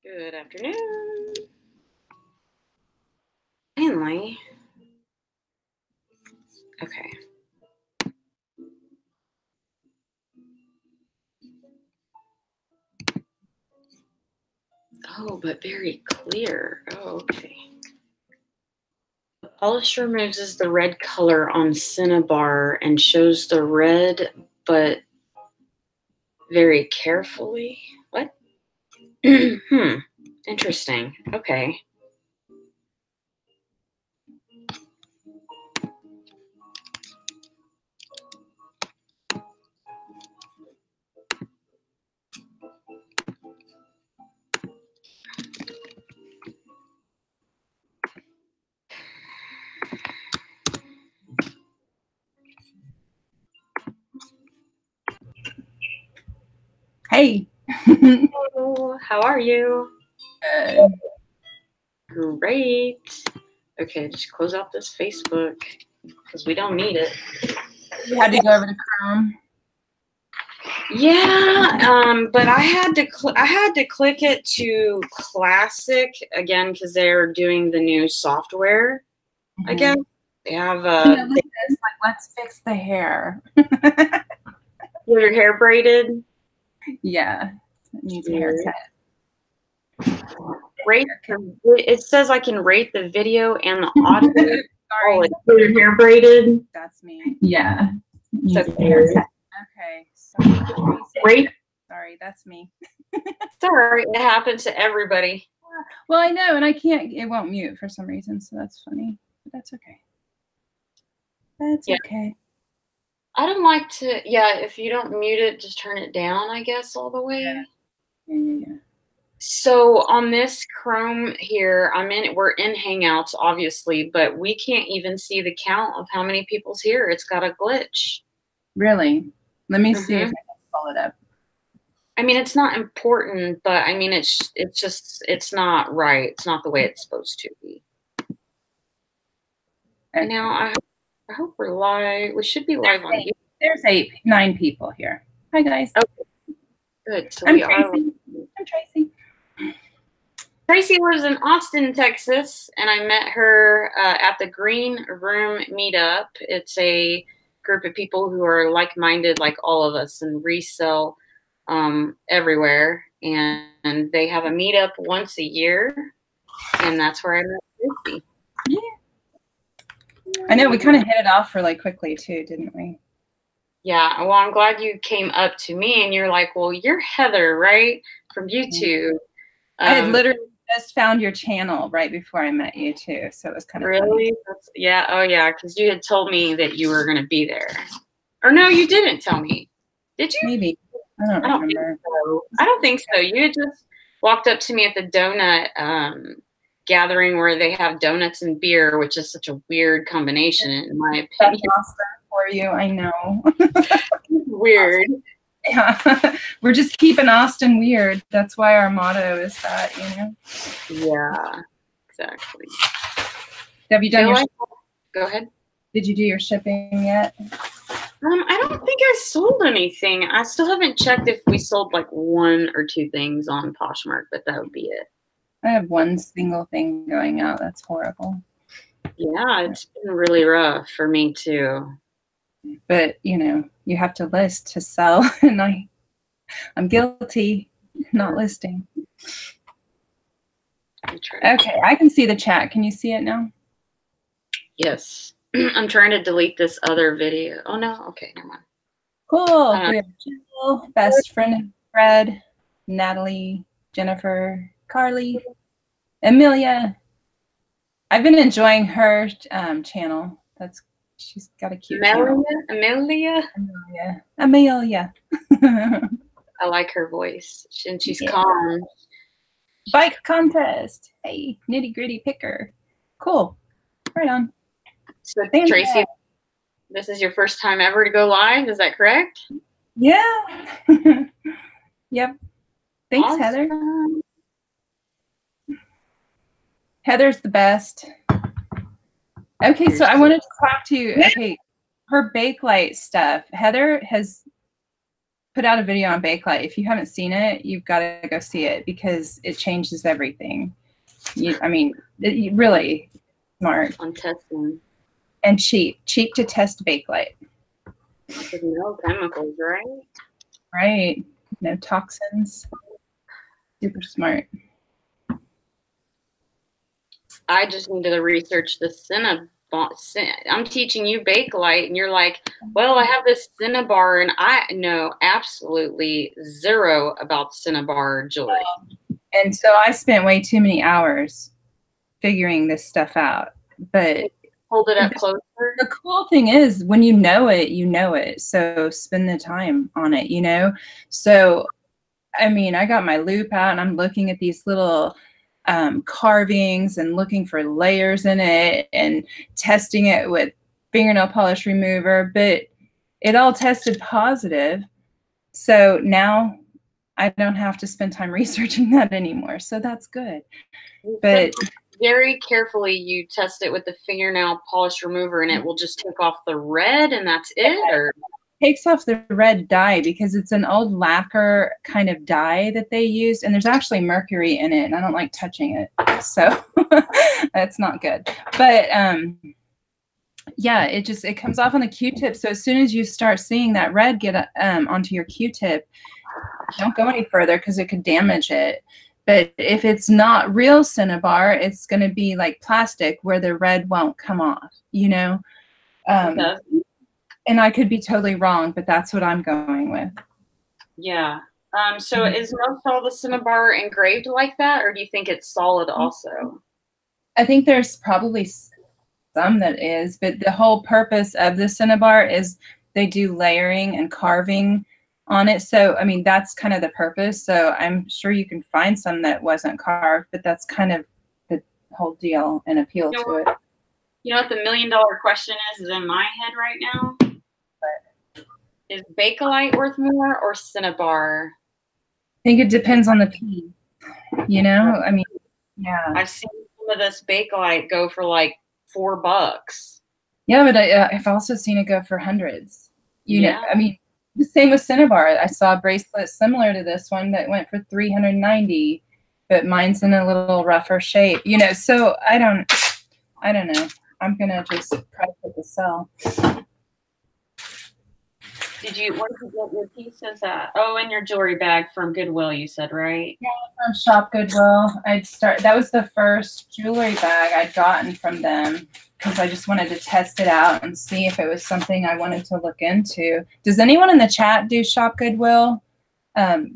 Good afternoon. Finally. Okay. Oh, but very clear. Oh, okay. The polish removes the red color on Cinnabar and shows the red, but very carefully. What? Interesting. Okay. Hey. Hello. How are you? Good. Great. Okay, just close out this Facebook because we don't need it. You had to go over to Chrome. Yeah, but I had to click it to classic again because they're doing the new software. I guess they have let's fix the hair. your hair braided. Yeah, it needs a haircut. Rate. It says I can rate the video and the audio. Sorry, your hair braided. That's me. Yeah, needs a haircut. Okay, so Rate. Sorry, that's me. It's all right. It happens to everybody. Well, I know, and I can't. It won't mute for some reason, so that's funny. But that's okay. That's okay. I don't like to. Yeah, if you don't mute it, just turn it down. I guess all the way. Yeah. So on this Chrome here, we're in Hangouts, obviously, but we can't even see the count of how many people's here. It's got a glitch. Really? Let me see if I can pull it up. I mean, it's not important, but I mean, it's not right. It's not the way it's supposed to be. Okay. Now, I hope we're live. We should be live on YouTube. There's 9 people here. Hi, guys. Okay. Good. So I'm Tracy. I'm Tracy. Tracy lives in Austin, Texas, and I met her at the Green Room Meetup. It's a group of people who are like-minded, like all of us, and resell everywhere. And they have a meetup once a year, and that's where I met Tracy. Yeah. I know we kind of hit it off really quickly too, didn't we? Yeah. Well, I'm glad you came up to me, and you're like, "Well, you're Heather, right, from YouTube." I had literally just found your channel right before I met you too, so it was kind of really funny. Yeah. Oh yeah, because you had told me that you were going to be there, or no, you didn't tell me. Did you? Maybe. I don't remember. I don't think so. You had just walked up to me at the donut gathering where they have donuts and beer, which is such a weird combination in my opinion. That's awesome for you, I know. Weird. Yeah, we're just keeping Austin weird. That's why our motto is that, you know. Yeah, exactly. Have you done your? Go ahead. Did you do your shipping yet? I don't think I sold anything. I still haven't checked if we sold like 1 or 2 things on Poshmark, but that would be it. I have 1 single thing going out. That's horrible. Yeah, it's been really rough for me too. But you know, you have to list to sell, and I'm guilty not listing. Okay, I can see the chat. Can you see it now? Yes. I'm trying to delete this other video. Oh no, okay, never mind. Cool. We have Jill, best friend of Fred, Natalie, Jennifer, Carly, Amelia. I've been enjoying her channel. She's got a cute channel. Amelia. I like her voice, and she's calm. Bike contest. Hey, nitty gritty picker. Cool. Right on. So Tracy, this is your first time ever to go live. Is that correct? Yeah. Yep. Thanks, awesome. Heather. Heather's the best. Okay, so I wanted to talk to you. Okay, her Bakelite stuff. Heather has put out a video on Bakelite. If you haven't seen it, you've got to go see it because it changes everything. I mean, really smart. On testing. And cheap to test Bakelite. With no chemicals, right? Right. No toxins. Super smart. I just need to research the Cinnabon. I'm teaching you Bakelite, and you're like, well, I have this Cinnabar, and I know absolutely zero about Cinnabar jewelry. And so I spent way too many hours figuring this stuff out. But hold it up closer. The cool thing is when you know it, you know it. So spend the time on it, you know? So, I mean, I got my loop out and I'm looking at these little carvings and looking for layers in it and testing it with fingernail polish remover, but it all tested positive. So now I don't have to spend time researching that anymore. So that's good. But very carefully you test it with the fingernail polish remover and it will just take off the red and that's it? Or takes off the red dye because it's an old lacquer kind of dye that they use, and there's actually mercury in it, and I don't like touching it, so that's not good. But yeah, it comes off on the Q-tip. So as soon as you start seeing that red get onto your Q-tip, don't go any further because it could damage it. But if it's not real Cinnabar, it's going to be like plastic where the red won't come off, you know? And I could be totally wrong, but that's what I'm going with. Yeah. So is most all the Cinnabar engraved like that, or do you think it's solid also? I think there's probably some that is, but the whole purpose of the Cinnabar is they do layering and carving on it. So, I mean, that's kind of the purpose. So I'm sure you can find some that wasn't carved, but that's kind of the whole deal and appeal to it. You know what the $1 million question is in my head right now? Is Bakelite worth more or Cinnabar? I think it depends on the piece, you know? I mean, yeah. I've seen some of this Bakelite go for like $4. Yeah, but I've also seen it go for hundreds. You know, I mean, the same with Cinnabar. I saw a bracelet similar to this one that went for $390, but mine's in a little rougher shape. You know, so I don't know. I'm gonna just price it to sell. Where did you get your pieces at? Oh, in your jewelry bag from Goodwill, you said, right? Yeah, from Shop Goodwill. That was the first jewelry bag I'd gotten from them because I just wanted to test it out and see if it was something I wanted to look into. Does anyone in the chat do Shop Goodwill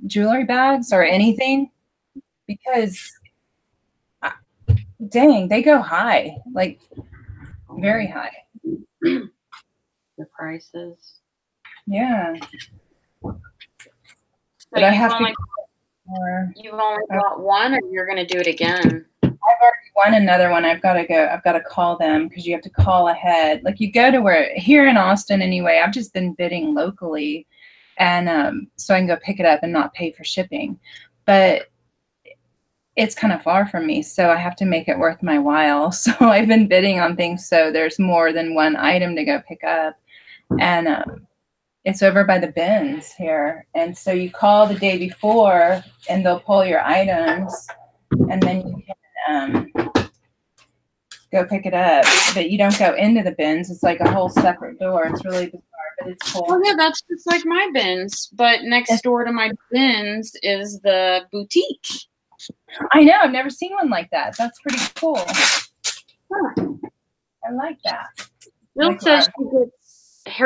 jewelry bags or anything? Because dang, they go high, like very high. The prices. Yeah. So but I have you've only got one, or you're going to do it again? I've already won another one. I've got to call them because you have to call ahead. Like you go to where, here in Austin anyway, I've just been bidding locally. And so I can go pick it up and not pay for shipping. But it's kind of far from me, so I have to make it worth my while. So I've been bidding on things so there's more than one item to go pick up. And it's over by the bins here. And so you call the day before and they'll pull your items and then you can go pick it up. But you don't go into the bins. It's like a whole separate door. It's really bizarre, but it's cool. Oh, yeah, that's just like my bins. But next door to my bins is the boutique. I know. I've never seen one like that. That's pretty cool. Huh. I like that. Bill says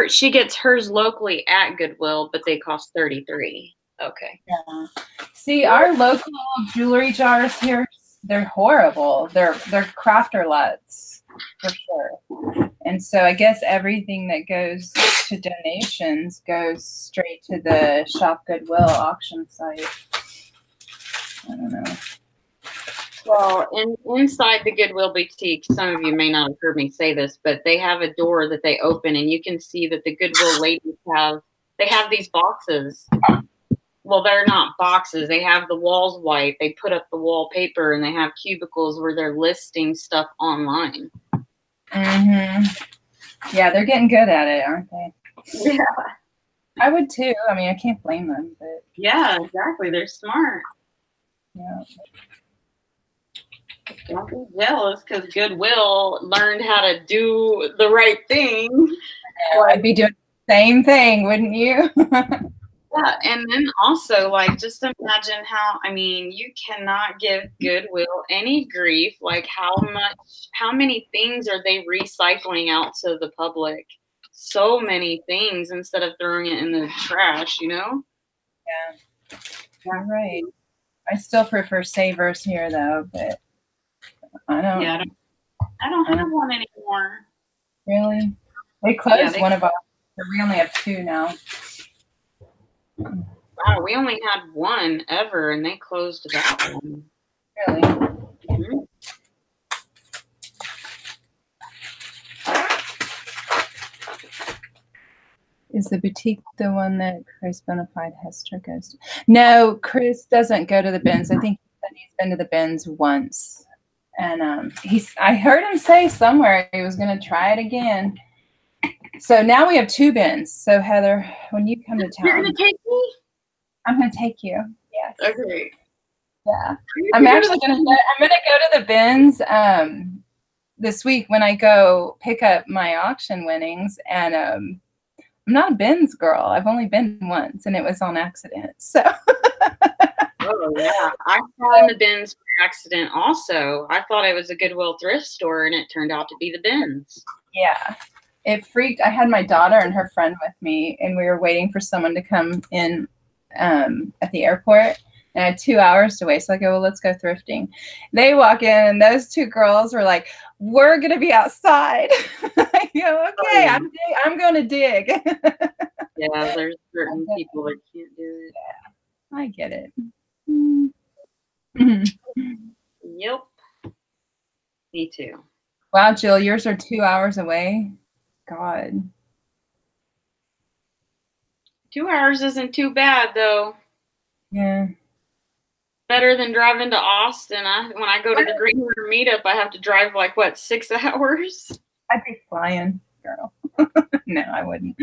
she gets hers locally at Goodwill, but they cost $33. Okay. Yeah. See, our local jewelry jars here, they're horrible. They're crafter lots for sure. And so I guess everything that goes to donations goes straight to the Shop Goodwill auction site. I don't know. Well, inside the Goodwill boutique, some of you may not have heard me say this, but they have a door that they open, and you can see that the Goodwill ladies have these boxes. Well, they're not boxes. They have the walls white. They put up the wallpaper, and they have cubicles where they're listing stuff online. Mm-hmm. Yeah, they're getting good at it, aren't they? Yeah. I would too. I mean, I can't blame them, but yeah, exactly. They're smart. yeah. Don't be jealous because Goodwill learned how to do the right thing. I'd be doing the same thing, wouldn't you? Yeah, and then also, like, just imagine how, I mean, you cannot give Goodwill any grief. Like, how many things are they recycling out to the public? So many things instead of throwing it in the trash, you know? Yeah, you're right. I still prefer Savers here, though, but I don't have one anymore. Really? They closed one of ours. We only have two now. Wow, we only had one ever, and they closed that one. Really? Mm-hmm. Is the boutique the one that Chris Bonafide Hester goes to? No, Chris doesn't go to the bins. I think he's been to the bins once. And I heard him say somewhere he was going to try it again. So now we have two bins. So Heather, when you come to town, you're going to take me? I'm going to take you. Yes. Okay. Yeah. I'm actually going to go to the bins this week when I go pick up my auction winnings, and I'm not a bins girl. I've only been once, and it was on accident. So. Oh yeah, I saw in the bins by accident. Also, I thought it was a Goodwill thrift store, and it turned out to be the bins. Yeah, it freaked. I had my daughter and her friend with me, and we were waiting for someone to come in at the airport. And I had 2 hours to wait. So I go, well, let's go thrifting. They walk in, and those two girls were like, we're going to be outside. I go, okay, I'm going to dig. Yeah, there's certain people that can't do it. Yeah, I get it. Yep. Me too. Wow, Jill, yours are 2 hours away. God. 2 hours isn't too bad, though. Yeah. Better than driving to Austin. When I go to the Green River meetup, I have to drive like, what, 6 hours? I'd be flying, girl. No, I wouldn't.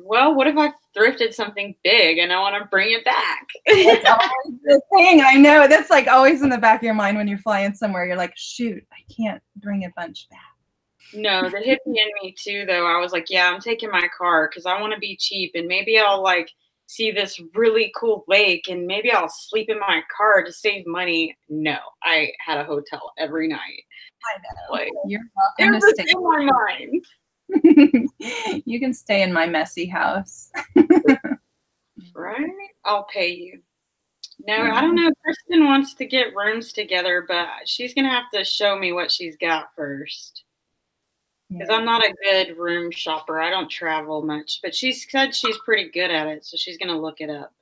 Well, what if I thrifted something big and I want to bring it back? That's always the thing. I know. That's like always in the back of your mind when you're flying somewhere. You're like, shoot, I can't bring a bunch back. No, the hippie in me too, though. I was like, yeah, I'm taking my car because I want to be cheap, and maybe I'll like see this really cool lake, and maybe I'll sleep in my car to save money. No, I had a hotel every night. I know. Like, you're welcome to stay in my mind. You can stay in my messy house. Right? I'll pay you. No, I don't know. Kristen wants to get rooms together, but she's going to have to show me what she's got first. Because I'm not a good room shopper. I don't travel much, but she said she's pretty good at it, so she's going to look it up.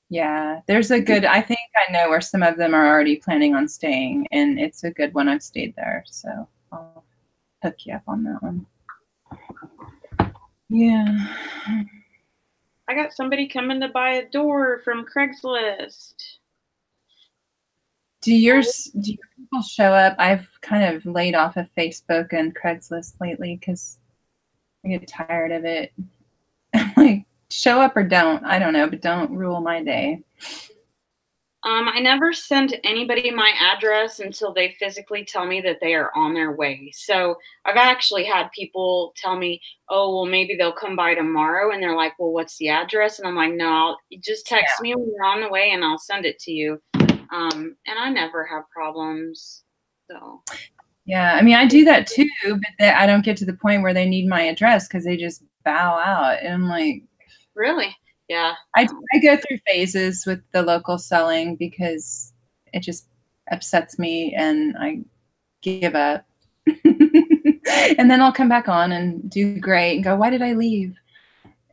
Yeah, there's a good, I think I know where some of them are already planning on staying, and it's a good one. I've stayed there, so I'll hook you up on that one. Yeah. I got somebody coming to buy a door from Craigslist. Do your people show up? I've kind of laid off of Facebook and Craigslist lately because I get tired of it. Like, show up or don't. I don't know, but don't rule my day. I never send anybody my address until they physically tell me that they are on their way. So I've actually had people tell me, oh, well, maybe they'll come by tomorrow. And they're like, well, what's the address? And I'm like, no, just text me when you're on the way and I'll send it to you. And I never have problems. So. Yeah, I mean, I do that too, but I don't get to the point where they need my address because they just bow out. And I'm like, really? Yeah. I go through phases with the local selling because it just upsets me and I give up. And then I'll come back on and do great and go, why did I leave?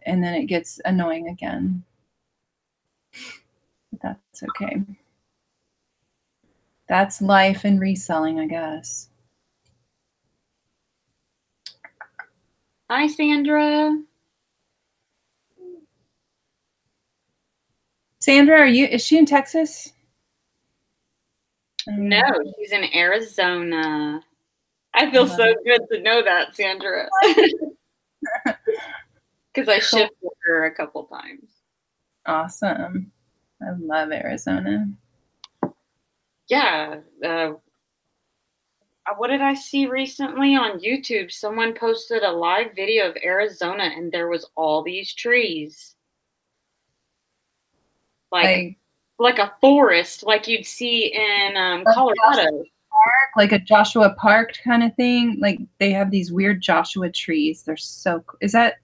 And then it gets annoying again. But that's okay. That's life and reselling, I guess. Hi, Sandra. Sandra, is she in Texas? No, she's in Arizona. I feel so good to know that, Sandra. because I shipped with her a couple times. Awesome. I love Arizona. Yeah. What did I see recently on YouTube? Someone posted a live video of Arizona and there was all these trees. Like a forest, like you'd see in Colorado. Park, like a Joshua Park kind of thing. Like they have these weird Joshua trees. They're so cool. Is that,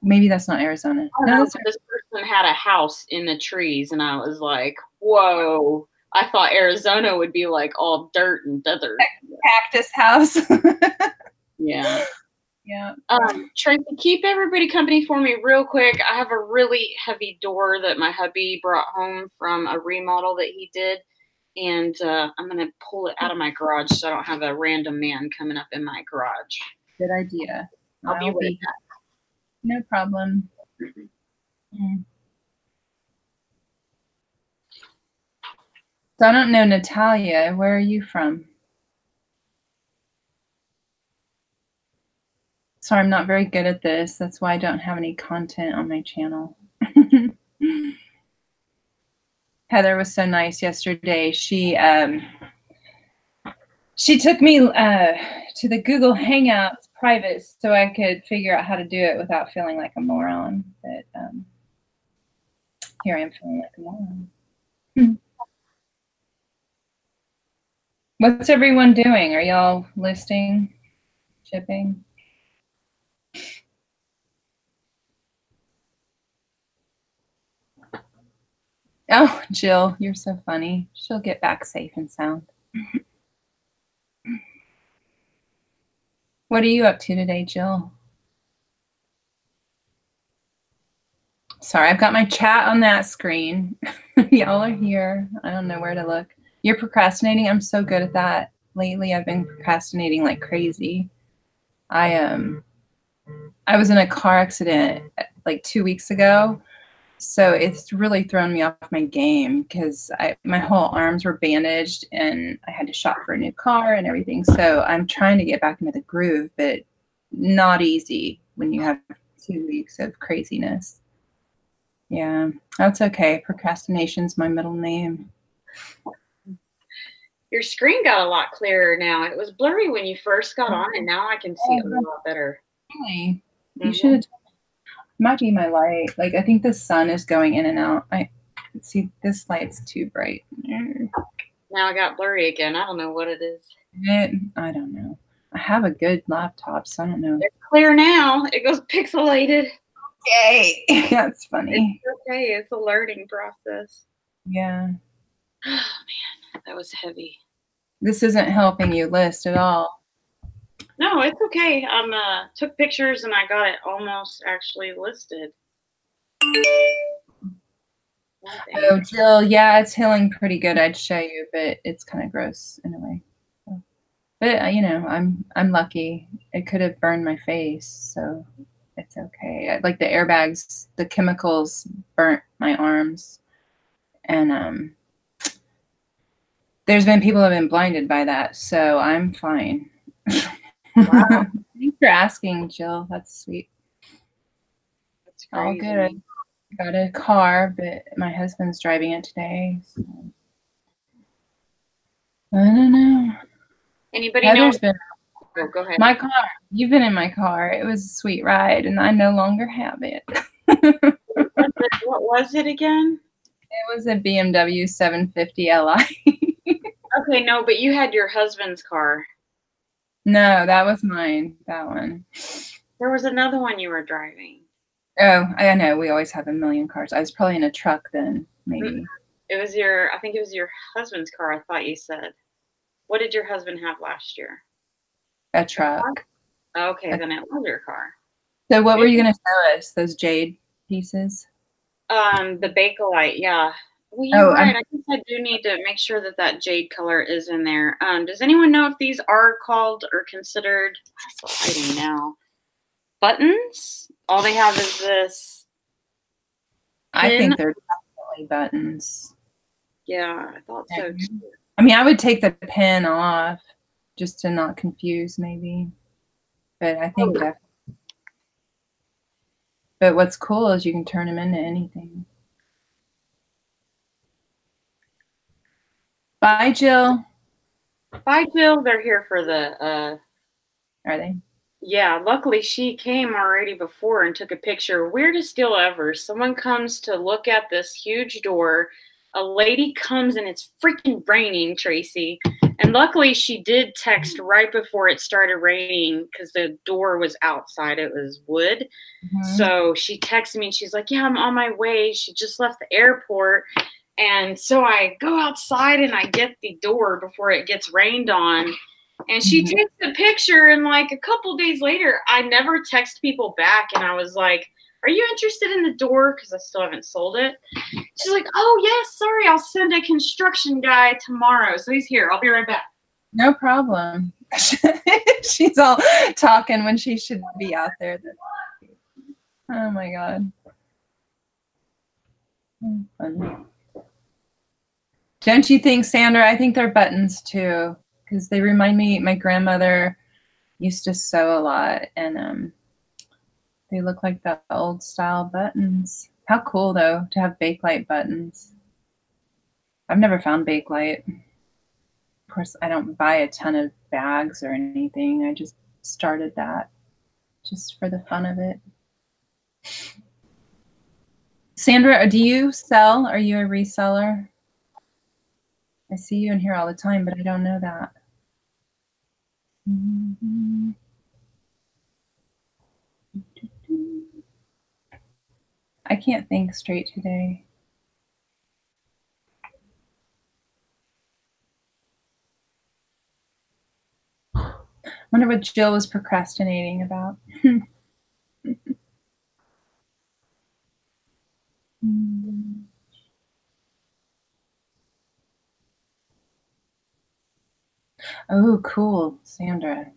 maybe that's not Arizona. No, this person had a house in the trees and I was like, whoa. I thought Arizona would be like all dirt and desert. Cactus house. Yeah. Yeah. Traci, keep everybody company for me real quick. I have a really heavy door that my hubby brought home from a remodel that he did. And I'm going to pull it out of my garage so I don't have a random man coming up in my garage. Good idea. I'll be right back. No problem. So I don't know, Natalia, where are you from? Sorry, I'm not very good at this. That's why I don't have any content on my channel. Heather was so nice yesterday. She took me to the Google Hangouts private so I could figure out how to do it without feeling like a moron. But here I am feeling like a moron. What's everyone doing? Are y'all listing, shipping? Oh, Jill, you're so funny. She'll get back safe and sound. What are you up to today, Jill? Sorry, I've got my chat on that screen. Y'all are here. I don't know where to look. You're procrastinating? I'm so good at that. Lately, I've been procrastinating like crazy. I was in a car accident like 2 weeks ago. So it's really thrown me off my game because my whole arms were bandaged and I had to shop for a new car and everything. So I'm trying to get back into the groove, but not easy when you have 2 weeks of craziness. Yeah, that's okay. Procrastination's my middle name. Your screen got a lot clearer now. It was blurry when you first got on, and now I can see a lot better. Really? You should. Might be my light. Like I think the sun is going in and out. I see this light's too bright. Now I got blurry again. I don't know what it is. I don't know. I have a good laptop, so I don't know. It's clear now. It goes pixelated. Okay, that's funny. It's okay. It's a learning process. Yeah. Oh man, that was heavy. This isn't helping you list at all. No, it's okay. Took pictures and I got it almost actually listed. Oh, Jill, yeah, it's healing pretty good. I'd show you, but it's kind of gross in a way. But you know, I'm lucky. It could have burned my face, so it's okay. Like the airbags, the chemicals burnt my arms, and there's been people who have been blinded by that, so I'm fine. Wow. Thanks for asking, Jill. That's sweet. That's crazy. All good. I got a car, but my husband's driving it today. So. I don't know. Anybody know? Oh, go ahead. My car. You've been in my car. It was a sweet ride, and I no longer have it. What was it again? It was a BMW 750 Li. Okay, no, but you had your husband's car. No, that was mine. That one. There was another one you were driving. Oh, I know. We always have a million cars. I was probably in a truck then, maybe. It was I think it was your husband's car, I thought you said. What did your husband have last year? A truck. Okay, then it was your car. So what were you going to show us? Those jade pieces? The Bakelite, yeah. Well, you're right. I guess I do need to make sure that jade color is in there. Does anyone know if these are called or considered hiding now? Buttons? All they have is this. I think they're definitely buttons. Yeah, I thought so too. I mean, I would take the pin off just to not confuse, maybe. But I think that. But what's cool is you can turn them into anything. Bye, Jill. Bye, Jill. They're here for the. Are they? Yeah, luckily she came already before and took a picture. Weirdest deal ever. Someone comes to look at this huge door. A lady comes and it's freaking raining, Traci. And luckily she did text right before it started raining because the door was outside. It was wood. So she texted me and she's like, yeah, I'm on my way. She just left the airport. And so I go outside and I get the door before it gets rained on. And she takes the picture, and like a couple days later, I never text people back. And I was like, are you interested in the door? Because I still haven't sold it. She's like, oh, yes, sorry, I'll send a construction guy tomorrow. So he's here. I'll be right back. No problem. She's all talking when she should be out there. Oh, my God. Funny. Don't you think, Sandra? I think they're buttons, too, because they remind me, my grandmother used to sew a lot, and they look like the old style buttons. How cool, though, to have Bakelite buttons. I've never found Bakelite. Of course, I don't buy a ton of bags or anything. I just started that just for the fun of it. Sandra, do you sell? Are you a reseller? I see you in here all the time, but I don't know that. I can't think straight today. Wonder what Jill was procrastinating about. Oh, cool, Sandra.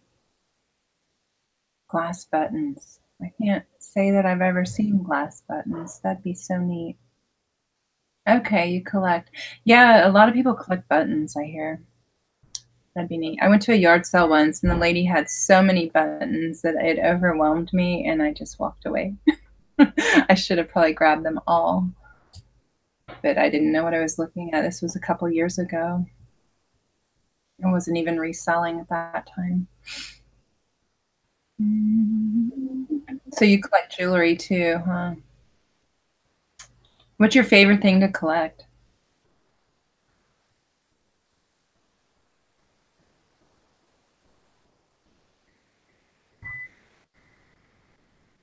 Glass buttons. I can't say that I've ever seen glass buttons. That'd be so neat. Okay, you collect. Yeah, a lot of people collect buttons, I hear. That'd be neat. I went to a yard sale once, and the lady had so many buttons that it overwhelmed me, and I just walked away. I should have probably grabbed them all, but I didn't know what I was looking at. This was a couple years ago. I wasn't even reselling at that time. So you collect jewelry too, huh? What's your favorite thing to collect?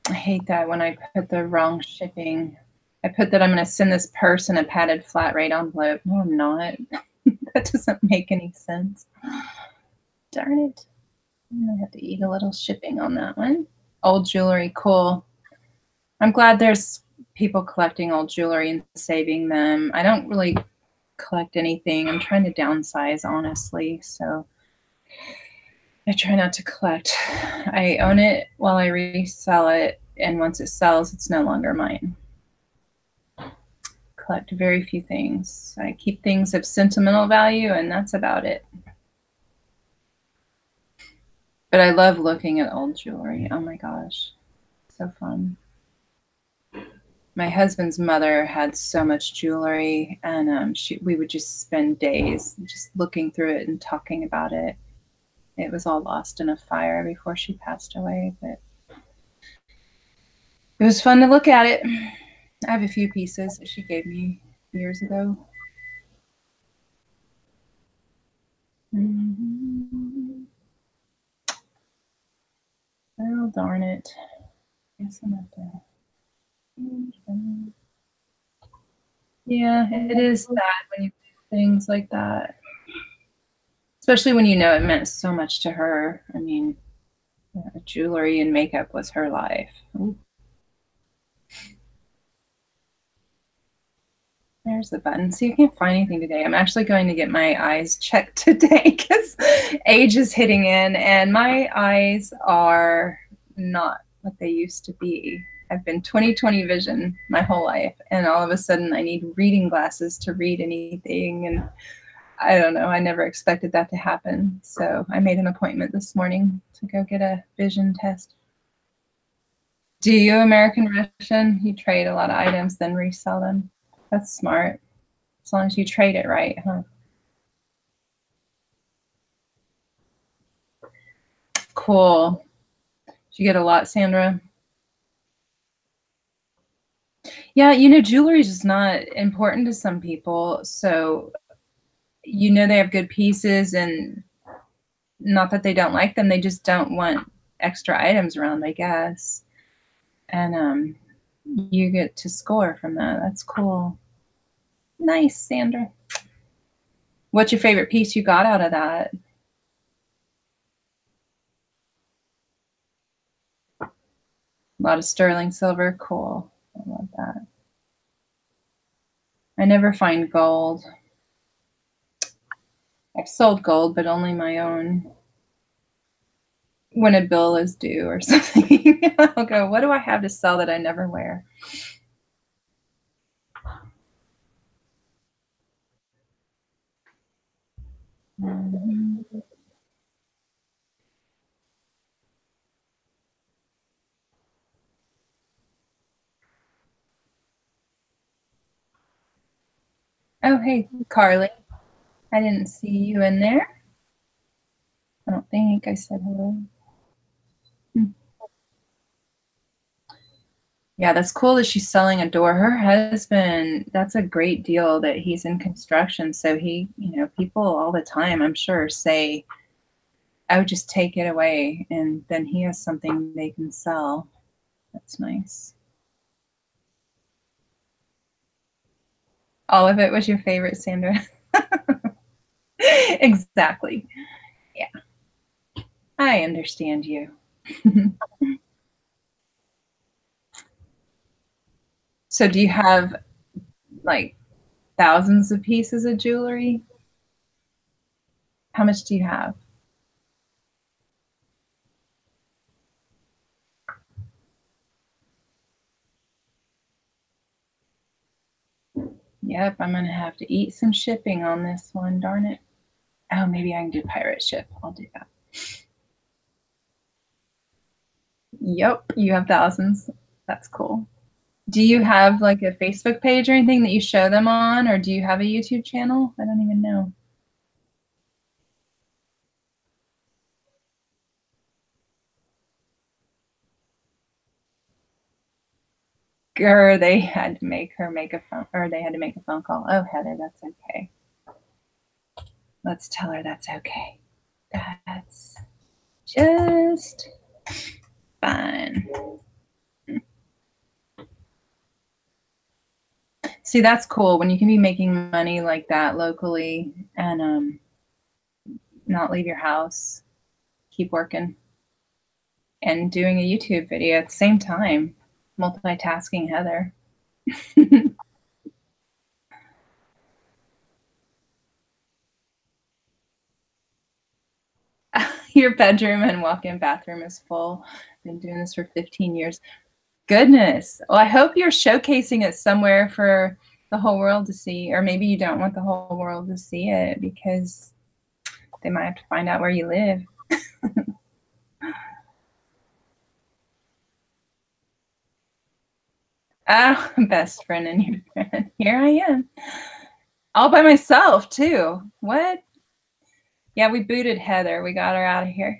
I hate that when I put the wrong shipping. I put that I'm going to send this purse in a padded flat rate envelope. No, I'm not. That doesn't make any sense. Darn it. I'm going to have to eat a little shipping on that one. Old jewelry, cool. I'm glad there's people collecting old jewelry and saving them. I don't really collect anything. I'm trying to downsize, honestly, so I try not to collect. I own it while I resell it, and once it sells, it's no longer mine. Collect very few things. I keep things of sentimental value, and that's about it. But I love looking at old jewelry. Oh my gosh, so fun. My husband's mother had so much jewelry, and we would just spend days just looking through it and talking about it. It was all lost in a fire before she passed away, but it was fun to look at it. I have a few pieces that she gave me years ago. Oh, darn it. Guess I'm have to. Yeah, it is sad when you do things like that. Especially when you know it meant so much to her. I mean, jewelry and makeup was her life. Ooh. There's the button. See, I can't find anything today. I'm actually going to get my eyes checked today because age is hitting in, and my eyes are not what they used to be. I've been 20/20 vision my whole life, and all of a sudden I need reading glasses to read anything, and I don't know. I never expected that to happen. So I made an appointment this morning to go get a vision test. Do you American Russian? You trade a lot of items, then resell them. That's smart. As long as you trade it right, huh? Cool. Did you get a lot, Sandra? Yeah, jewelry is just not important to some people. So, they have good pieces, and not that they don't like them, they just don't want extra items around, I guess. And you get to score from that. That's cool. Nice, Sandra. What's your favorite piece you got out of that? A lot of sterling silver. Cool. I love that. I never find gold. I've sold gold, but only my own. When a bill is due or something, I'll go, what do I have to sell that I never wear? Mm-hmm. Oh, hey, Carly. I didn't see you in there. I don't think I said hello. Yeah, that's cool that she's selling a door. Her husband, that's a great deal that he's in construction. So he, people all the time, I'm sure, say, I would just take it away. And then he has something they can sell. That's nice. All of it was your favorite, Sandra. Exactly. Yeah. I understand you. So do you have like thousands of pieces of jewelry? How much do you have? Yep, I'm going to have to eat some shipping on this one, darn it. Oh, maybe I can do pirate ship. I'll do that. Yep, you have thousands. That's cool. Do you have like a Facebook page or anything that you show them on, or do you have a YouTube channel? I don't even know. Or they had to make her make a phone, or they had to make a phone call. Oh, Heather, that's okay. Let's tell her that's okay. That's just fine. See, that's cool when you can be making money like that locally and not leave your house, keep working, and doing a YouTube video at the same time. Multitasking Heather. Your bedroom and walk-in bathroom is full. I've been doing this for 15 years. Goodness. Well, I hope you're showcasing it somewhere for the whole world to see, or maybe you don't want the whole world to see it because they might have to find out where you live. Ah, best friend and your friend. Here I am. All by myself, too. What? Yeah, we booted Heather. We got her out of here.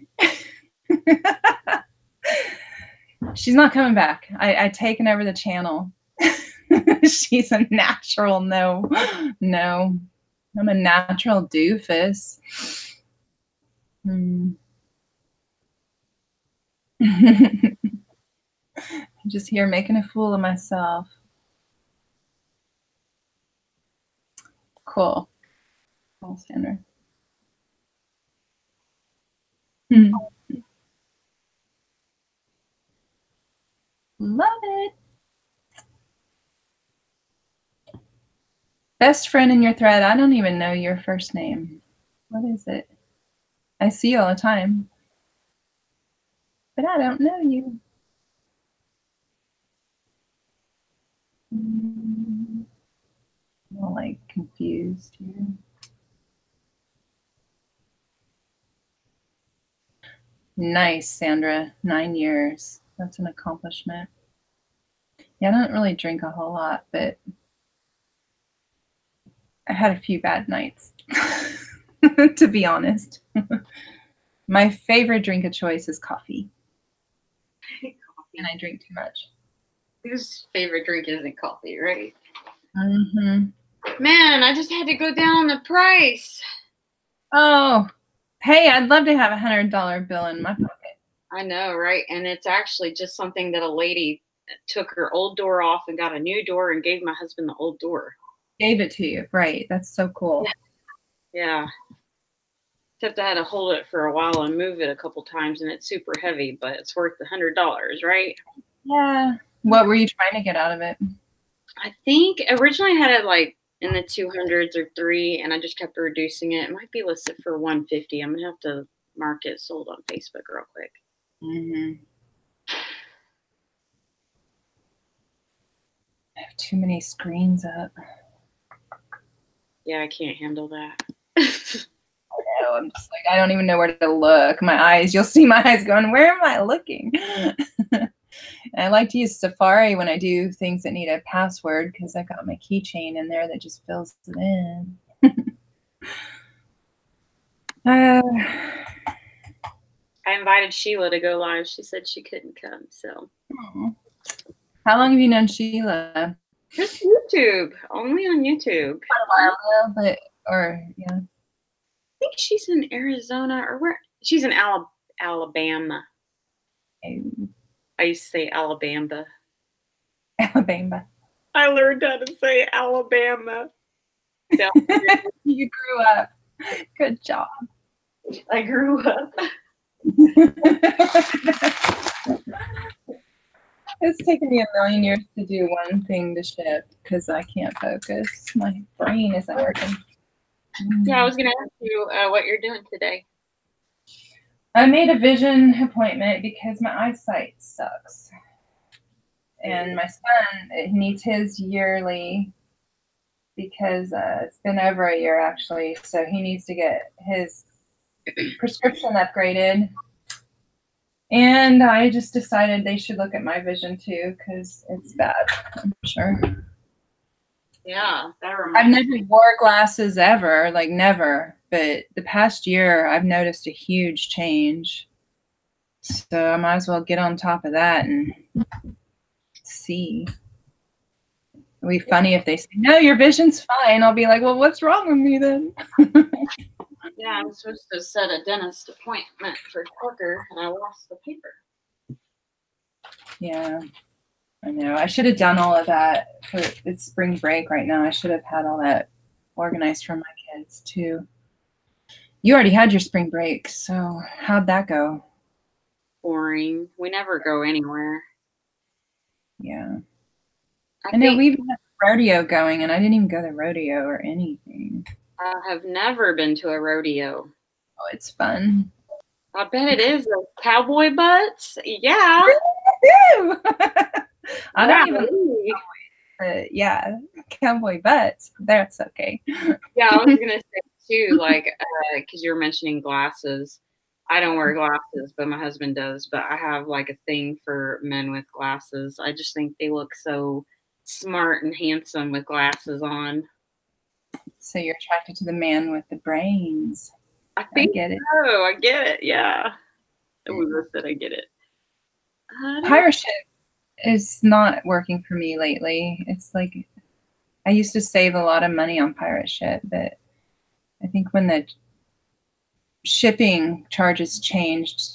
She's not coming back. I taken over the channel. She's a natural. No. I'm a natural doofus. I'm just here making a fool of myself. Cool. Cool, Sandra. Love it. Best friend in your thread. I don't even know your first name. What is it? I see you all the time, but I don't know you. I'm all like confused here. Nice, Sandra. 9 years. That's an accomplishment. Yeah, I don't really drink a whole lot, but I had a few bad nights, to be honest. My favorite drink of choice is coffee. And I drink too much. Whose favorite drink isn't coffee, right? Mm-hmm. Man, I just had to go down on the price. Oh, hey, I'd love to have $100 bill in my pocket. I know, right? And it's actually just something that a lady took her old door off and got a new door and gave my husband the old door. Gave it to you, right? That's so cool. Yeah. Except I had to hold it for a while and move it a couple times, and it's super heavy, but it's worth $100, right? Yeah. What were you trying to get out of it? I think originally I had it like in the 200s or $3, and I just kept reducing it. It might be listed for $150. I'm gonna have to mark it sold on Facebook real quick. Mm-hmm. I have too many screens up. Yeah, I can't handle that. I'm just like, I don't even know where to look. My eyes, you'll see my eyes going, where am I looking? I like to use Safari when I do things that need a password because I got my keychain in there that just fills it in. I invited Sheila to go live. She said she couldn't come, so. How long have you known Sheila? Just YouTube, only on YouTube. A while, but yeah. I think she's in Arizona or where? She's in Alabama. I used to say Alabama. Alabama. I learned how to say Alabama. You grew up. Good job. I grew up. It's taken me a million years to do one thing to shift because I can't focus. My brain isn't working. Yeah, I was going to ask you what you're doing today. I made a vision appointment because my eyesight sucks. And my son, he needs his yearly because it's been over a year actually. So he needs to get his prescription upgraded. And I just decided they should look at my vision too because it's bad, I'm sure. Yeah, I've never wore glasses ever, like never. But the past year, I've noticed a huge change. So I might as well get on top of that and see. It'll be funny if they say, no, your vision's fine. I'll be like, well, what's wrong with me then? Yeah, I'm supposed to set a dentist appointment for Tucker, and I lost the paper. Yeah, I know. I should have done all of that. It's spring break right now. I should have had all that organized for my kids, too. You already had your spring break, so how'd that go? Boring. We never go anywhere. Yeah. I know we even had a rodeo going, and I didn't even go to the rodeo or anything. I have never been to a rodeo. Oh, it's fun. I bet it is. Cowboy butts? Yeah. I don't even yeah, cowboy butts. That's okay. Yeah, I was going to say, too, like, because you were mentioning glasses. I don't wear glasses, but my husband does. But I have, like, a thing for men with glasses. I just think they look so smart and handsome with glasses on. So you're attracted to the man with the brains. I think get it. Oh, I get it. Yeah. We both said I get it. Pirate ship is not working for me lately. It's like I used to save a lot of money on pirate ship, but I think when the shipping charges changed,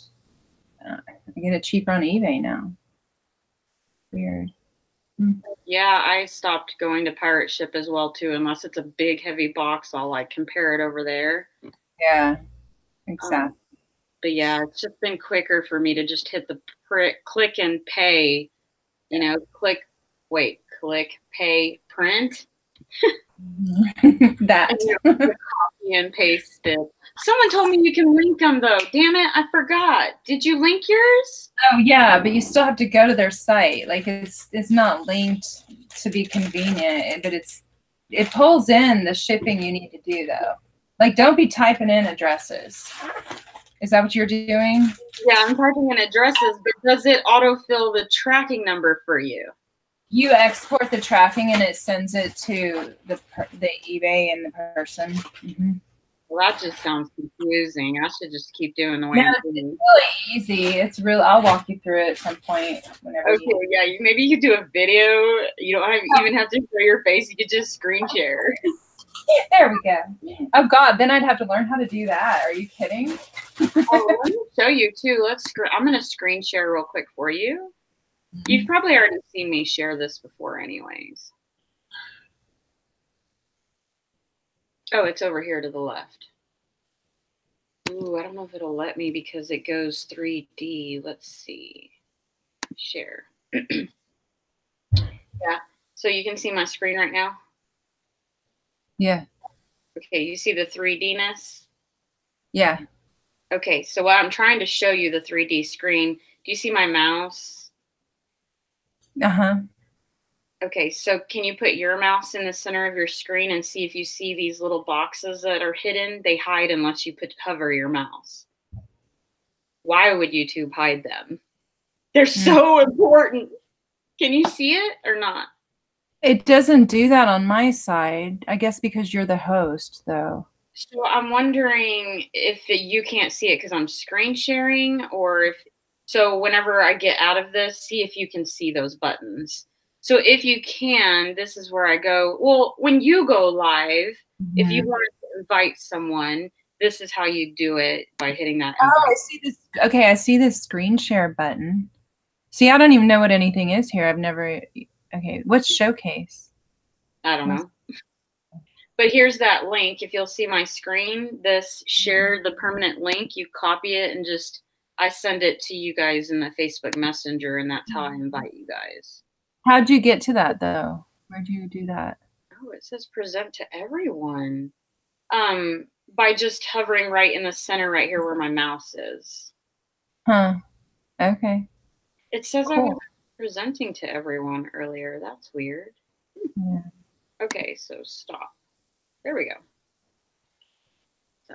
I get it cheaper on eBay now. Weird. Yeah, I stopped going to pirate ship as well too. Unless it's a big heavy box, I'll like compare it over there. Yeah, exactly. But yeah, it's just been quicker for me to just hit the click and pay. You know, click, pay, print. That. Copy and paste it. Someone told me you can link them though. Damn it, I forgot. Did you link yours? Oh yeah, but you still have to go to their site. Like it's not linked to be convenient, but it pulls in the shipping you need to do though. Like don't be typing in addresses. Is that what you're doing? Yeah, I'm typing in addresses, but does it autofill the tracking number for you? You export the tracking and it sends it to the eBay and the person. Mm-hmm. Well, that just sounds confusing. I should just keep doing the way I'm doing. It's really easy. It's real. I'll walk you through it at some point. Whenever. Okay, yeah. Maybe you could do a video. You don't even have to show your face. You could just screen share. There we go. Oh God, then I'd have to learn how to do that. Are you kidding? Oh, let me show you too. I'm gonna screen share real quick for you. You've probably already seen me share this before, anyways. Oh, it's over here to the left. Ooh, I don't know if it'll let me because it goes 3D. Let's see. Share. Yeah. So you can see my screen right now? Yeah. Okay, you see the 3D-ness? Yeah. Okay, so while I'm trying to show you the 3D screen, do you see my mouse? Uh-huh. Okay, so can you put your mouse in the center of your screen and see if you see these little boxes that are hidden? They hide unless you hover your mouse. Why would YouTube hide them? They're so important. Can you see it or not? It doesn't do that on my side. I guess because you're the host, though. So I'm wondering if you can't see it because I'm screen sharing, or if so. Whenever I get out of this, see if you can see those buttons. So if you can, this is where I go. Well, when you go live, if you want to invite someone, this is how you do it, by hitting that. Oh, I see this. Okay, I see this screen share button. See, I don't even know what anything is here. I've never. Okay, what's showcase? I don't know. But here's that link. If you'll see my screen, this share the permanent link, you copy it and I send it to you guys in the Facebook Messenger, and that's how I invite you guys. How'd you get to that, though? Where'd you do that? Oh, it says present to everyone. By just hovering right in the center right here where my mouse is. Huh. Okay. It says cool. I was presenting to everyone earlier. That's weird. Yeah. Okay, so stop. There we go. So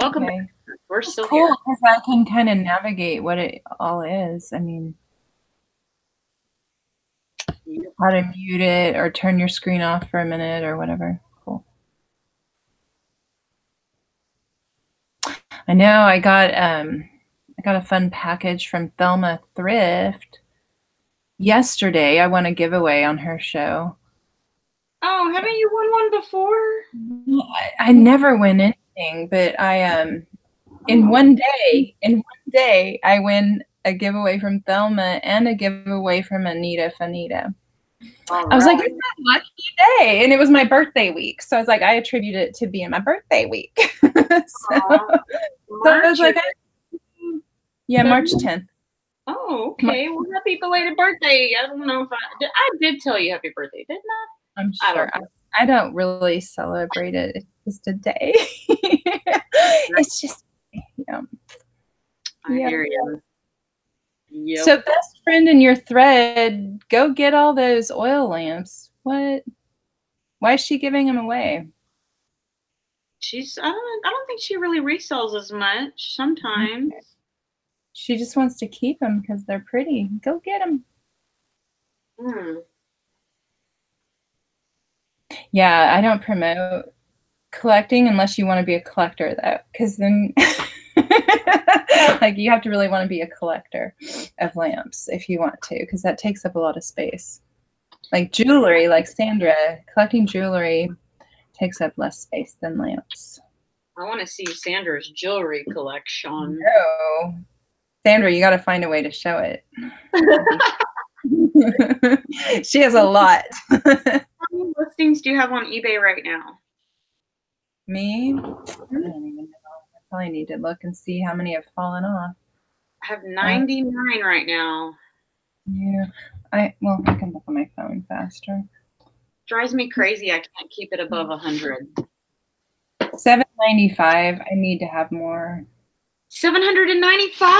welcome back. We're still cool here. Because I can kind of navigate what it all is. I mean, how to mute it or turn your screen off for a minute or whatever. Cool. I know I got a fun package from Thelma Thrift yesterday. I won a giveaway on her show. Oh, haven't you won one before? I never win anything, but I in one day I win a giveaway from Thelma and a giveaway from Anita Fanita. Right. I was like, it's a lucky day, and it was my birthday week, so I was like, I attribute it to being my birthday week. so I was like, yeah, March 10th. Oh, okay. Well, happy belated birthday. I don't know if I did tell you happy birthday, didn't I? I'm sure. I don't really celebrate it. It's just a day. It's just, I hear you. Yep. So, best friend in your thread, go get all those oil lamps. What? Why is she giving them away? I don't think she really resells as much sometimes. She just wants to keep them because they're pretty. Go get them. Yeah, I don't promote collecting unless you want to be a collector, though, because then like you have to really want to be a collector of lamps if you want to, because that takes up a lot of space. Like jewelry, like Sandra, collecting jewelry takes up less space than lamps. I want to see Sandra's jewelry collection. No. Sandra, you got to find a way to show it. She has a lot. How many listings do you have on eBay right now? Me? I don't even know. I probably need to look and see how many have fallen off. I have 99 right now. Yeah. I can look on my phone faster. Drives me crazy. I can't keep it above 100. 795. I need to have more. 795?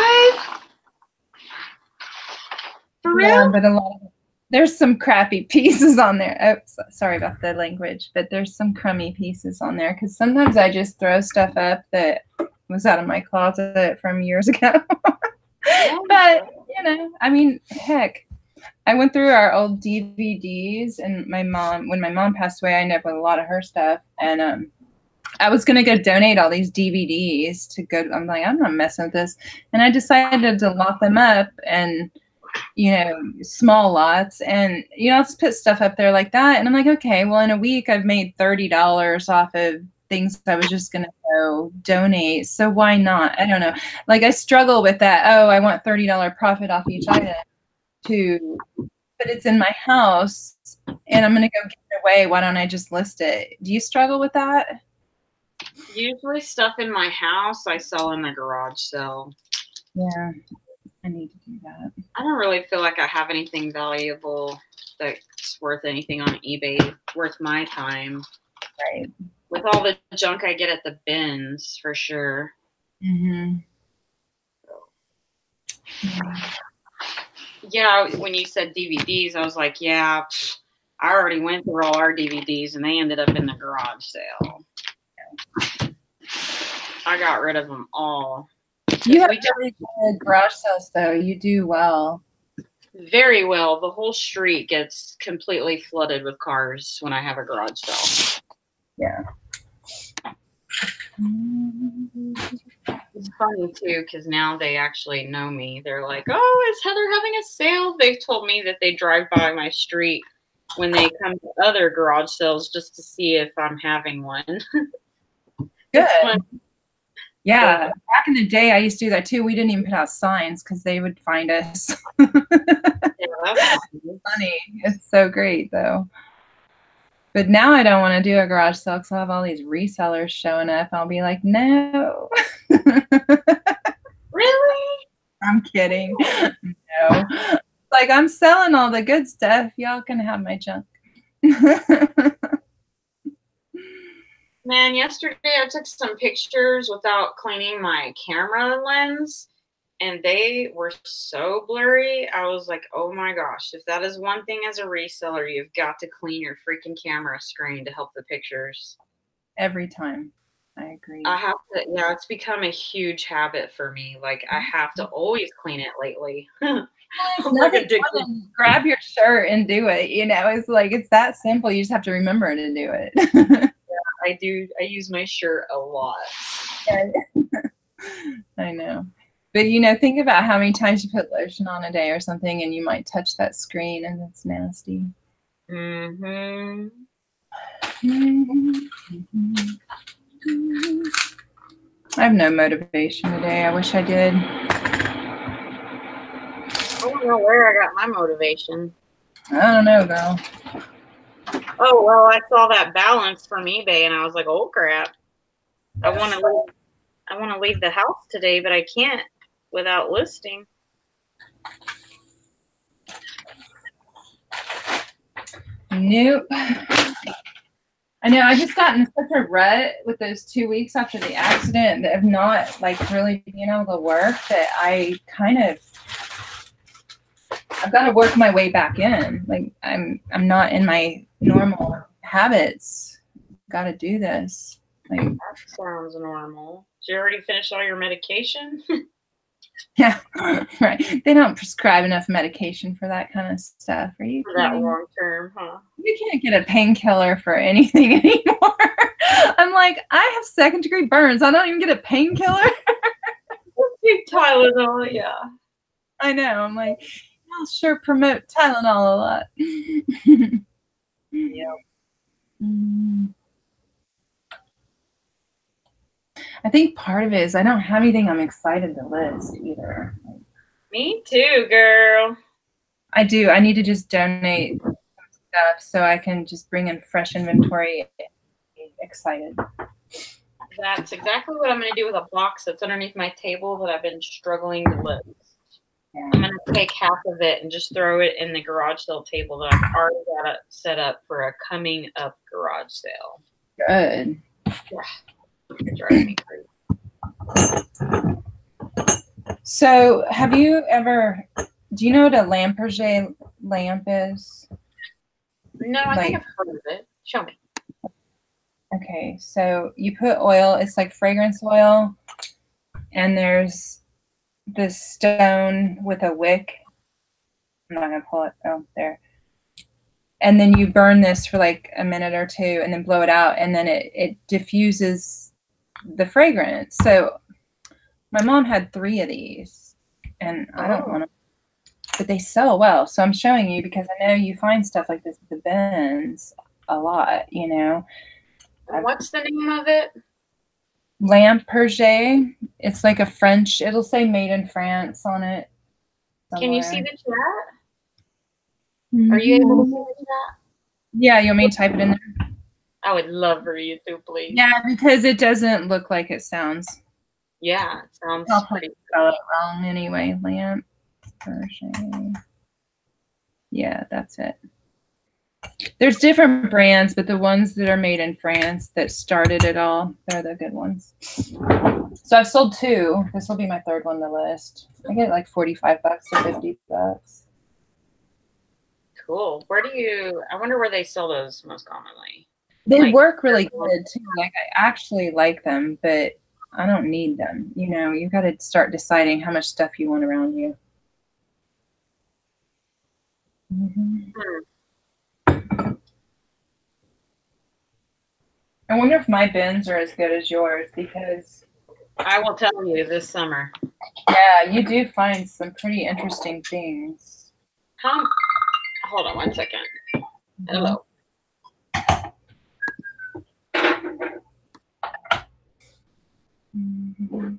For real? Yeah, but there's some crappy pieces on there. Oh, sorry about the language, but there's some crummy pieces on there because sometimes I just throw stuff up that was out of my closet from years ago. Yeah. But, you know, I mean, heck, I went through our old DVDs, and when my mom passed away, I ended up with a lot of her stuff. And I was going to go donate all these DVDs to go. I'm like, I'm not messing with this. And I decided to lock them up and, you know, small lots. And, you know, I'll just put stuff up there like that. And I'm like, okay, well, in a week, I've made $30 off of things I was just going to go donate. So why not? I don't know. Like, I struggle with that. Oh, I want $30 profit off each item but it's in my house and I'm going to go give it away. Why don't I just list it? Do you struggle with that? Usually stuff in my house I sell in the garage sale. Yeah, I need to do that. I don't really feel like I have anything valuable that's worth anything on eBay, worth my time. Right. With all the junk I get at the bins, for sure. Mm-hmm. Yeah, when you said DVDs, I was like, yeah, I already went through all our DVDs and they ended up in the garage sale. I got rid of them all. You have really good garage sales, though. You do well. Very well. The whole street gets completely flooded with cars when I have a garage sale. Yeah. It's funny, too, because now they actually know me. They're like, oh, is Heather having a sale? They've told me that they drive by my street when they come to other garage sales just to see if I'm having one. Good. Yeah. Back in the day, I used to do that, too. We didn't even put out signs because they would find us. Yeah, that's funny. It's so great, though. But now I don't want to do a garage sale because I'll have all these resellers showing up. I'll be like, no. Really? I'm kidding. No. Like, I'm selling all the good stuff. Y'all can have my junk. Man, yesterday I took some pictures without cleaning my camera lens, and they were so blurry. I was like, oh my gosh, if that is one thing as a reseller, you've got to clean your freaking camera screen to help the pictures. Every time. I agree. I have to, yeah, it's become a huge habit for me. Like, I have to always clean it lately. Grab your shirt and do it. You know, it's like, it's that simple. You just have to remember to do it. Yeah, I do. I use my shirt a lot. I know. But, you know, think about how many times you put lotion on a day or something and you might touch that screen and it's nasty. Mm-hmm. I have no motivation today. I wish I did. I don't know where I got my motivation. I don't know, girl. Oh, well, I saw that balance from eBay and I was like, oh crap. I want to leave the house today, but I can't without listing. Nope. I know, I just got in such a rut with those 2 weeks after the accident of not like really being able to work that I've got to work my way back in. Like I'm not in my normal habits. Got to do this. Like, that sounds normal. Did you already finish all your medication? Yeah, right. They don't prescribe enough medication for that kind of stuff. Are you kidding? That long term, huh? You can't get a painkiller for anything anymore. I'm like, I have second-degree burns. I don't even get a painkiller. Take Tylenol, yeah. I know. I'm like, I'll sure promote Tylenol a lot. Yeah. I think part of it is I don't have anything I'm excited to list either. Me too, girl. I do. I need to just donate stuff so I can just bring in fresh inventory and be excited. That's exactly what I'm going to do with a box that's underneath my table that I've been struggling to list. Yeah. I'm going to take half of it and just throw it in the garage sale table that I've already got it set up for a coming up garage sale. Good. Yeah. It drives me crazy. So, have you ever? Do you know what a Lamperger lamp is? No, I think I've heard of it. Show me. Okay, so you put oil. It's like fragrance oil, and there's this stone with a wick. I'm not gonna pull it. Oh, there. And then you burn this for like a minute or two and then blow it out, and then it diffuses the fragrance. So my mom had 3 of these, and I don't want to, but they sell well. So I'm showing you because I know you find stuff like this with the bins a lot, you know. What's the name of it? Lamp Perget. It's like a French, it'll say made in France on it. Somewhere. Can you see the chat? Mm-hmm. Are you able to see the chat? Yeah, you want me to type it in there? I would love for you to, please. Yeah, because it doesn't look like it sounds. Yeah, it sounds I'll pretty spell it wrong anyway. Lamp Perget. Yeah, that's it. There's different brands, but the ones that are made in France that started it all, they're the good ones. So I've sold 2. This will be my 3rd one to list. I get like $45 or $50. Cool. Where do you, I wonder where they sell those most commonly. They like, work really good too. Like I actually like them, but I don't need them. You know, you got to start deciding how much stuff you want around you. Mm-hmm. I wonder if my bins are as good as yours, because I will tell you this summer. Yeah, you do find some pretty interesting things. Hold on 1 second. Hello. Mm-hmm.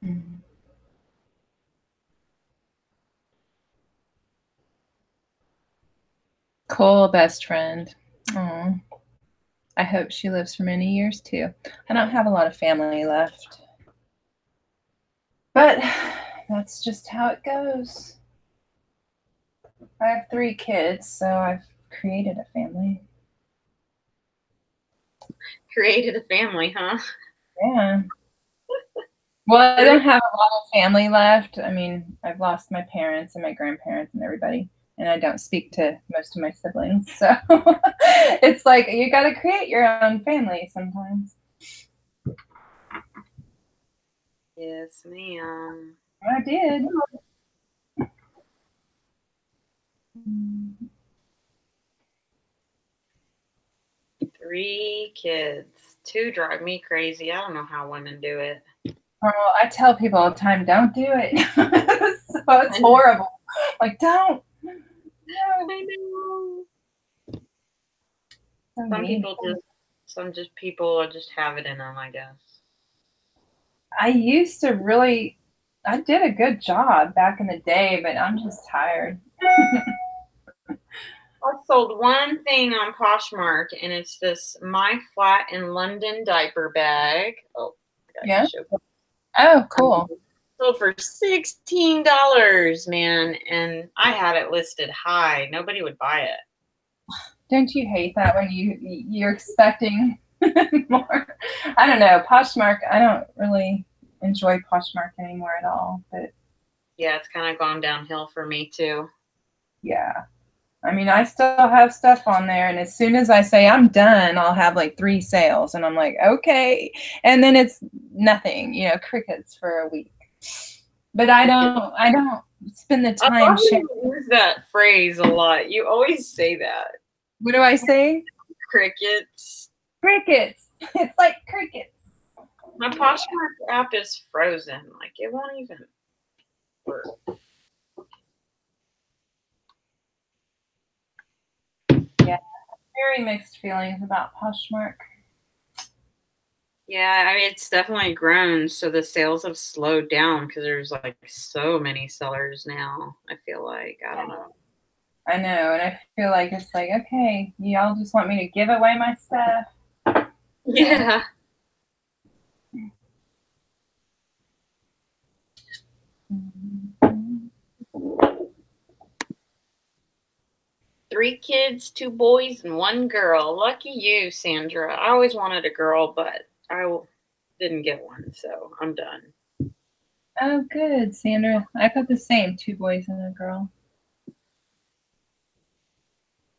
Mm-hmm. Cool, best friend. Oh, I hope she lives for many years too. I don't have a lot of family left, but that's just how it goes. I have 3 kids, so I've created a family. Created a family, huh? Yeah. Well, I don't have a lot of family left. I mean, I've lost my parents and my grandparents and everybody, and I don't speak to most of my siblings. So it's like you got to create your own family sometimes. Yes, ma'am. I did. 3 kids. 2 drive me crazy. I don't know how women do it. Oh, I tell people all the time, don't do it. So it's horrible. Like, don't. No. I know. Some people just have it in them, I guess. I used to really, I did a good job back in the day, but I'm just tired. I sold one thing on Poshmark, and it's this My Flat in London diaper bag. Oh, yeah. Oh, cool. Sold for $16, man, and I had it listed high. Nobody would buy it. Don't you hate that when you're expecting more? I don't know. Poshmark, I don't really enjoy Poshmark anymore at all. But yeah, it's kind of gone downhill for me too. Yeah. I mean, I still have stuff on there, and as soon as I say I'm done, I'll have like 3 sales, and I'm like, okay. And then it's nothing, you know, crickets for a week. But I don't spend the time sharing. Use that phrase a lot. You always say that. What do I say? Crickets. Crickets. It's like crickets. My Poshmark app is frozen. Like, it won't even work. Yeah, very mixed feelings about Poshmark. Yeah, I mean, it's definitely grown. So the sales have slowed down because there's like so many sellers now. I feel like, I don't know. I know, and I feel like it's like, okay, y'all just want me to give away my stuff. Yeah. Mm-hmm. 3 kids, 2 boys, and 1 girl. Lucky you, Sandra. I always wanted a girl, but I didn't get one, so I'm done. Oh, good, Sandra. I've got the same, 2 boys and a girl.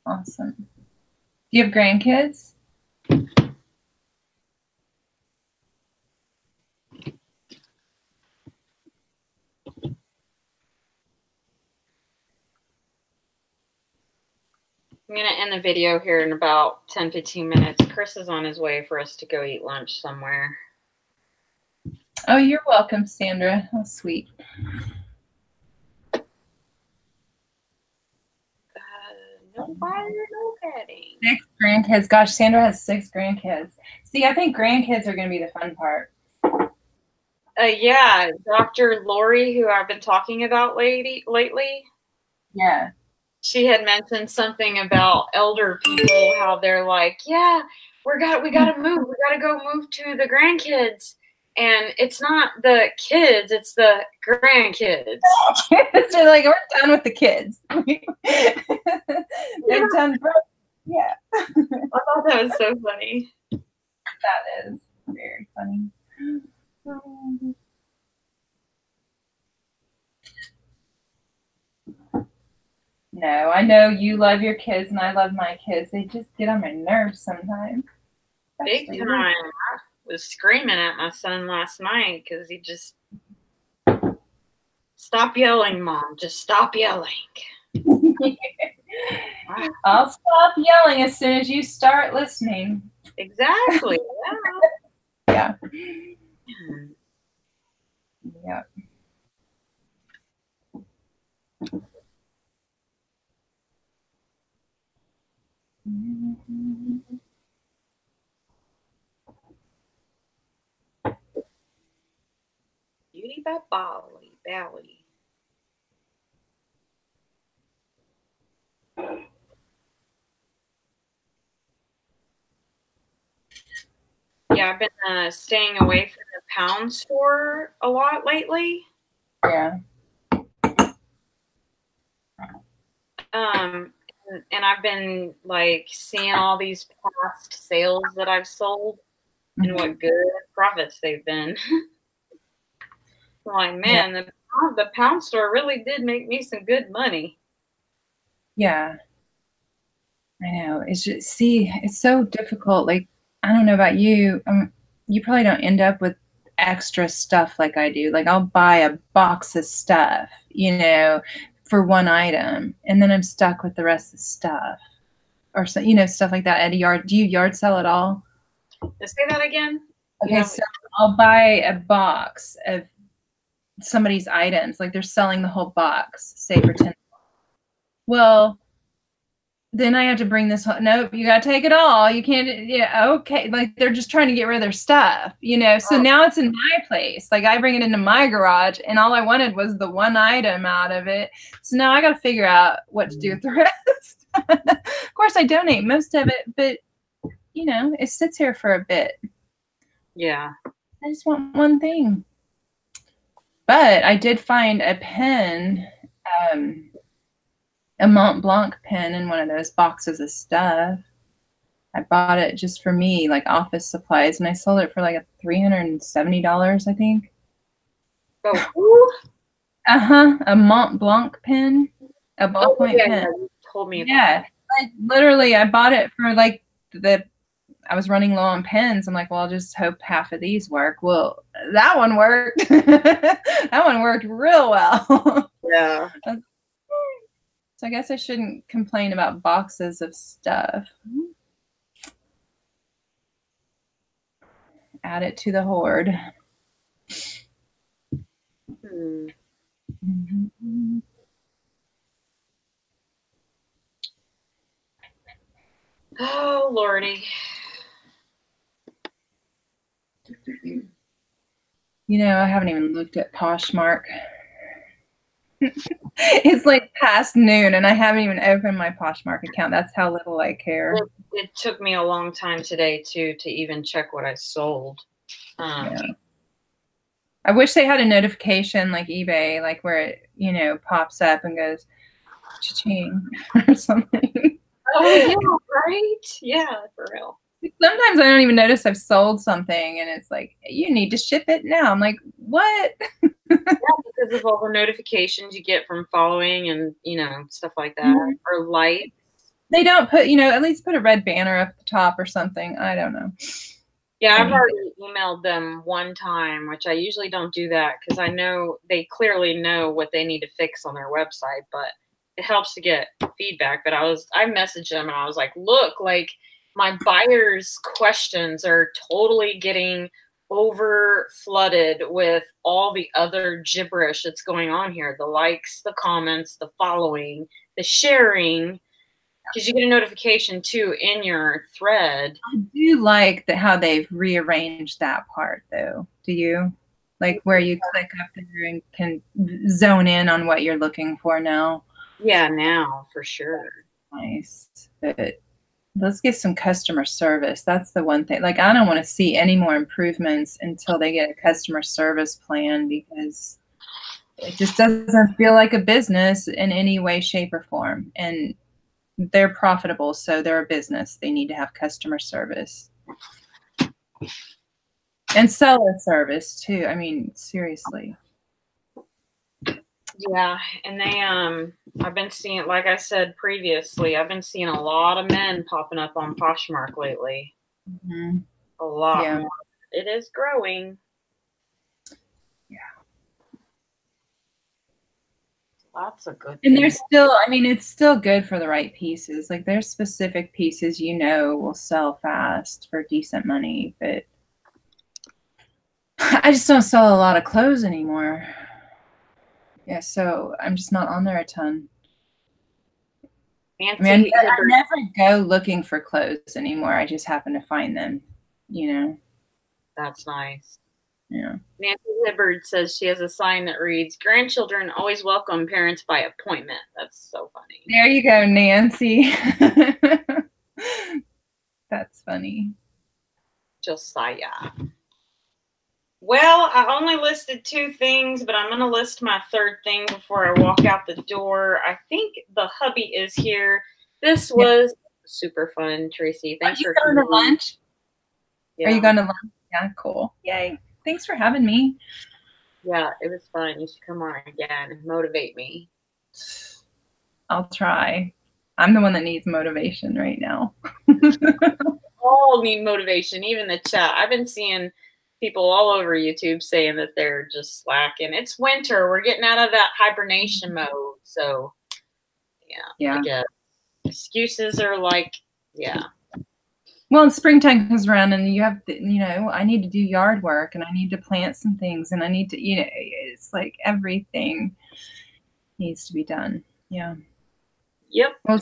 Awesome. Do you have grandkids? I'm going to end the video here in about 10, 15 minutes. Chris is on his way for us to go eat lunch somewhere. Oh, you're welcome, Sandra. How sweet. No fire, no petting. 6 grandkids. Gosh, Sandra has 6 grandkids. See, I think grandkids are going to be the fun part. Yeah, Dr. Lori, who I've been talking about lately. Yeah. She had mentioned something about elder people, how they're like, yeah, we got to move. We got to go move to the grandkids. And it's not the kids, it's the grandkids. They're like, we're done with the kids. They're done. Yeah. I thought that was so funny. That is very funny. No, I know you love your kids and I love my kids. They just get on my nerves sometimes. Big time. I was screaming at my son last night because he just, stop yelling, Mom. Just stop yelling. I'll stop yelling as soon as you start listening. Exactly. Yeah. Yeah. Beauty by Bally. Yeah, I've been staying away from the pound store a lot lately. Yeah. And I've been like seeing all these past sales that I've sold and what good profits they've been. Like, man, the pound store really did make me some good money. Yeah. I know. It's just, see, it's so difficult. Like, I don't know about you. You probably don't end up with extra stuff like I do. Like, I'll buy a box of stuff, for one item, and then I'm stuck with the rest of the stuff, or so, stuff like that at a yard. Do you yard sell at all? Say that again. Okay, so I'll buy a box of somebody's items, like they're selling the whole box, say for $10. Well, then I have to bring this. Nope, you got to take it all. You can't. Yeah, okay. Like they're just trying to get rid of their stuff, So now it's in my place. Like I bring it into my garage, and all I wanted was the one item out of it. So now I got to figure out what to do with the rest. Of course, I donate most of it, but it sits here for a bit. Yeah. I just want one thing. But I did find a pen. A Mont Blanc pen in one of those boxes of stuff. I bought it just for me, like office supplies, and I sold it for like $370, I think. Oh, a Mont Blanc pen, a ballpoint pen. Yeah, you told me. Literally, I bought it for like I was running low on pens. I'm like, well, I'll just hope half of these work. Well, that one worked. That one worked real well. Yeah. So I guess I shouldn't complain about boxes of stuff. Add it to the hoard. Oh, Lordy. I haven't even looked at Poshmark. It's like past noon, and I haven't even opened my Poshmark account. That's how little I care. It took me a long time today, too, to even check what I sold. Yeah. I wish they had a notification like eBay, like where it, pops up and goes cha-ching or something. Oh, yeah, right? Yeah, for real. Sometimes I don't even notice I've sold something, and it's like, you need to ship it now. I'm like, what? Yeah, because of all the notifications you get from following and, you know, stuff like that, or likes. They don't put, you know, at least put a red banner up at the top or something. I don't know. Yeah, I've already emailed them one time, which I usually don't do that because I know they clearly know what they need to fix on their website, but it helps to get feedback. But I messaged them and I was like, look, like my buyers' questions are totally getting over flooded with all the other gibberish that's going on here. The likes, the comments, the following, the sharing. Because you get a notification too in your thread. I do like how they've rearranged that part, though. Do you? Like where you click up there and can zone in on what you're looking for now. Yeah, now for sure. Nice. But let's get some customer service. That's the one thing. Like, I don't want to see any more improvements until they get a customer service plan, because it just doesn't feel like a business in any way, shape, or form. And they're profitable, so they're a business. They need to have customer service and seller service too. I mean, seriously. Yeah, and I've been seeing, like I said previously, I've been seeing a lot of men popping up on Poshmark lately. Mm-hmm. A lot more. It is growing. Yeah. Lots of good And there's still, I mean, it's still good for the right pieces. Like, there's specific pieces, you know, will sell fast for decent money, but I just don't sell a lot of clothes anymore. Yeah, so I'm just not on there a ton. Nancy, I mean, I never go looking for clothes anymore. I just happen to find them, you know. That's nice. Yeah. Nancy Hibbard says she has a sign that reads, "Grandchildren always welcome parents by appointment." That's so funny. There you go, Nancy. That's funny. Josiah. Well, I only listed 2 things, but I'm going to list my 3rd thing before I walk out the door. I think the hubby is here. This was super fun, Tracy. Thanks for going to lunch. Yeah. Are you going to lunch? Yeah, cool. Yay. Thanks for having me. Yeah, it was fun. You should come on again and motivate me. I'll try. I'm the one that needs motivation right now. All need motivation, even the chat. I've been seeing people all over YouTube saying that they're just slacking. It's winter. We're getting out of that hibernation mode. So, yeah. I guess excuses are like, yeah. Well, springtime comes around and you have to, you know, I need to do yard work and I need to plant some things and I need to, you know, it's like everything needs to be done. Yeah. Yep. Well,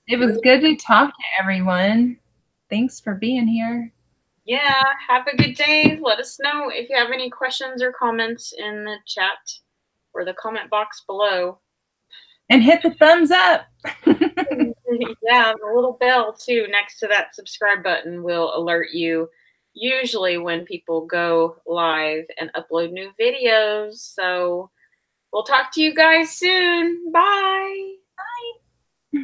it was good to talk to everyone. Thanks for being here. Yeah. Have a good day. Let us know if you have any questions or comments in the chat or the comment box below. And hit the thumbs up. Yeah, the little bell too next to that subscribe button will alert you usually when people go live and upload new videos. So we'll talk to you guys soon. Bye. Bye.